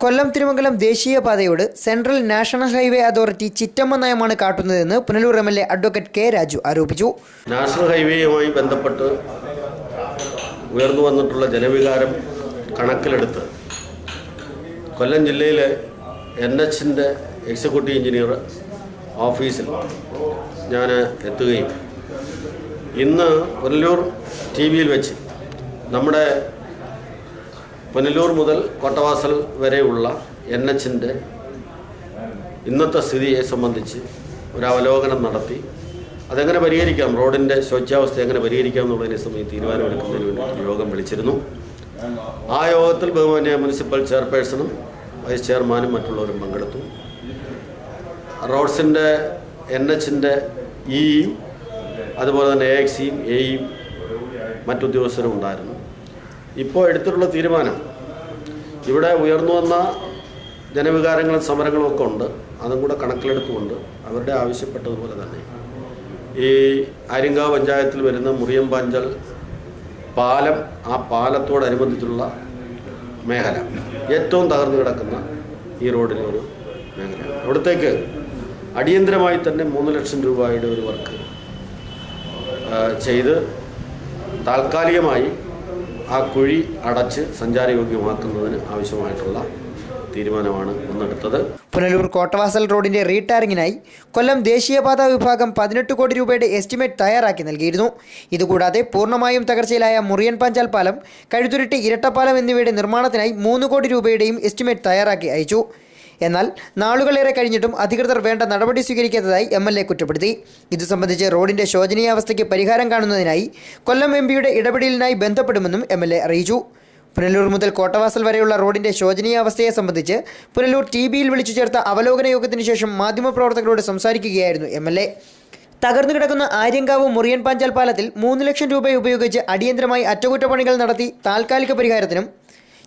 കൊല്ലം തിരുമംഗലം ദേശീയപാതയോട് central national highway authority ചിറ്റമ്മ നയമാണ് കാട്ടുന്നതെന്ന് Punalur MLA advocate K Raju ആരോപിച്ചു. നാഷണൽ ഹൈവേയുമായി ബന്ധപ്പെട്ട് ഉയർന്നു വന്നിട്ടുള്ള ജനവികാരം കണക്കിലെടുത്ത് കൊല്ലം ജില്ലയിലെ NHന്റെ എക്സിക്യൂട്ടീവ് എഞ്ചിനീയർ ഓഫീസിൽ ഞാൻ എത്തുകയും ഇന്ന് പുനലൂർ TV-യിൽ വെച്ച് നമ്മുടെ പുനലൂർ മുതൽ കോട്ടവാസൽ വരെയുള്ള NHന്റെ ഇന്നത്തെ സ്ഥിതിയെ സംബന്ധിച്ച് ഒരു അവലോകനം നടത്തി അതെങ്ങനെ പരിഹരിക്കാം, റോഡിൻ്റെ ശോച്യാവസ്ഥ എങ്ങനെ പരിഹരിക്കാം എന്നുള്ളതിനെ സംബന്ധിച്ച് തീരുമാനമെടുക്കുന്നതിന് വേണ്ടി യോഗം വിളിച്ചിരുന്നു. ആ യോഗത്തിൽ ബഹുമാന്യ മുനിസിപ്പൽ ചെയർപേഴ്സണും വൈസ് ചെയർമാനും മറ്റുള്ളവരും പങ്കെടുത്തു. റോഡ്സിൻ്റെ NHന്റെ ഇയും അതുപോലെ തന്നെ AXയും AEയും മറ്റുദ്യോഗസ്ഥരും ഉണ്ടായിരുന്നു. ഇപ്പോൾ എടുത്തിട്ടുള്ള തീരുമാനം, ഇവിടെ ഉയർന്നു വന്ന ജനവികാരങ്ങളും സമരങ്ങളും ഒക്കെ ഉണ്ട്, അതും കൂടെ കണക്കിലെടുത്തുകൊണ്ട് അവരുടെ ആവശ്യപ്പെട്ടതുപോലെ തന്നെ ഈ ആര്യങ്കാവ് പഞ്ചായത്തിൽ വരുന്ന മുറിയമ്പാഞ്ചൽ പാലം, ആ പാലത്തോടനുബന്ധിച്ചുള്ള മേഖല ഏറ്റവും തകർന്നു കിടക്കുന്ന ഈ റോഡിലെ ഒരു മേഖലയാണ്. അവിടത്തേക്ക് അടിയന്തരമായി തന്നെ 3 ലക്ഷം രൂപയുടെ ഒരു വർക്ക് ചെയ്ത് താൽക്കാലികമായി ആ കുഴി അടച്ച് സഞ്ചാരയോഗ്യമാക്കുന്നതിന് ആവശ്യമായിട്ടുള്ള തീരുമാനമാണ് ഒന്നെടുത്തത്. പുനലൂർ കോട്ടവാസൽ റോഡിന്റെ റീടാറിങ്ങിനായി കൊല്ലം ദേശീയപാത വിഭാഗം 18 കോടി രൂപയുടെ എസ്റ്റിമേറ്റ് തയ്യാറാക്കി നൽകിയിരുന്നു. ഇതുകൂടാതെ പൂർണ്ണമായും തകർച്ചയിലായ മുറിയൻ പാഞ്ചാൽ പാലം, കഴുതുരുട്ടി ഇരട്ടപ്പാലം എന്നിവയുടെ നിർമ്മാണത്തിനായി 3 കോടി രൂപയുടെയും എസ്റ്റിമേറ്റ് തയ്യാറാക്കി അയച്ചു. എന്നാൽ നാളുകളേറെ കഴിഞ്ഞിട്ടും അധികൃതർ വേണ്ട നടപടി സ്വീകരിക്കാത്തതായി MLA കുറ്റപ്പെടുത്തി. ഇതു സംബന്ധിച്ച് റോഡിന്റെ ശോചനീയാവസ്ഥയ്ക്ക് പരിഹാരം കാണുന്നതിനായി കൊല്ലം MP-യുടെ ഇടപെടലിനായി ബന്ധപ്പെടുമെന്നും MLA അറിയിച്ചു. പുനലൂർ മുതൽ കോട്ടവാസൽ വരെയുള്ള റോഡിന്റെ ശോചനീയാവസ്ഥയെ സംബന്ധിച്ച് പുനലൂർ TV-യിൽ വിളിച്ചു ചേർത്ത അവലോകന യോഗത്തിന് ശേഷം മാധ്യമപ്രവർത്തകരോട് സംസാരിക്കുകയായിരുന്നു MLA. തകർന്നു കിടക്കുന്ന ആര്യങ്കാവ് മുറിയൻ പാഞ്ചാൽ പാലത്തിൽ 3 ലക്ഷം രൂപ ഉപയോഗിച്ച് അടിയന്തരമായി അറ്റകുറ്റപ്പണികൾ നടത്തി താൽക്കാലിക പരിഹാരത്തിനും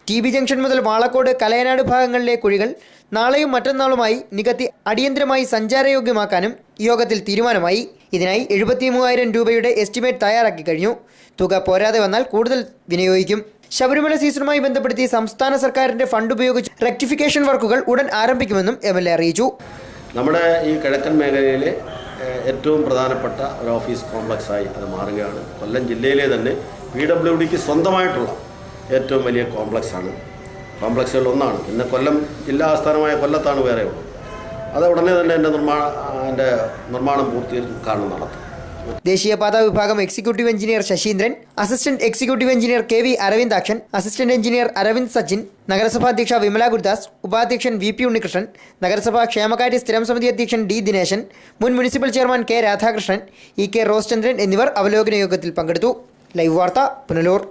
TB ജംഗ്ഷൻ മുതൽ വാളക്കോട് കലയനാട് ഭാഗങ്ങളിലെ കുഴികൾ നാളെയും മറ്റന്നാളുമായി നികത്തി അടിയന്തരമായി സഞ്ചാരയോഗ്യമാക്കാനും യോഗത്തിൽ തീരുമാനമായി. ഇതിനായി 73,000 രൂപയുടെ എസ്റ്റിമേറ്റ് തയ്യാറാക്കി കഴിഞ്ഞു. തുക പോരാതെ വന്നാൽ കൂടുതൽ വിനിയോഗിക്കും. ശബരിമല സീസണുമായി ബന്ധപ്പെടുത്തി സംസ്ഥാന സർക്കാരിന്റെ ഫണ്ട് ഉപയോഗിച്ച് റെക്ടിഫിക്കേഷൻ വർക്കുകൾ ഉടൻ ആരംഭിക്കുമെന്നും MLA അറിയിച്ചു. നമ്മുടെ ഈ കിഴക്കൻ മേഖലയിലെ ഏറ്റവും പ്രധാനപ്പെട്ട ഒരു ഓഫീസ് കോംപ്ലക്സായി അത് മാറുകയാണ്. കൊല്ലം ജില്ലയിലെ തന്നെ PWDക്ക് സ്വന്തമായിട്ടുള്ള ഏറ്റവും വലിയ കോംപ്ലക്സുകളിൽ ഒന്നാണ്. പിന്നെ കൊല്ലം ജില്ലാ ആസ്ഥാനമായ കൊല്ലത്താണ് വേറെ ഉള്ളത്. അത് ഉടനെ തന്നെ എൻ്റെ നിർമ്മാണം പൂർത്തീകരണം നടത്തും. ദേശീയപാത വിഭാഗം executive engineer Saseendran, assistant executive engineer KV Aravindakshan, assistant engineer Aravind Sachin, നഗരസഭാ അധ്യക്ഷ വിമല ഗുരുദാസ്, ഉപാധ്യക്ഷൻ VP ഉണ്ണികൃഷ്ണൻ, നഗരസഭാ ക്ഷേമകാര്യ സ്ഥിരം സമിതി അധ്യക്ഷൻ D ദിനേശൻ, മുൻ municipal chairman K Radhakrishnan, EK Roschandran എന്നിവർ അവലോകന യോഗത്തിൽ പങ്കെടുത്തു. ലൈവ് വാർത്ത പുനലൂർ.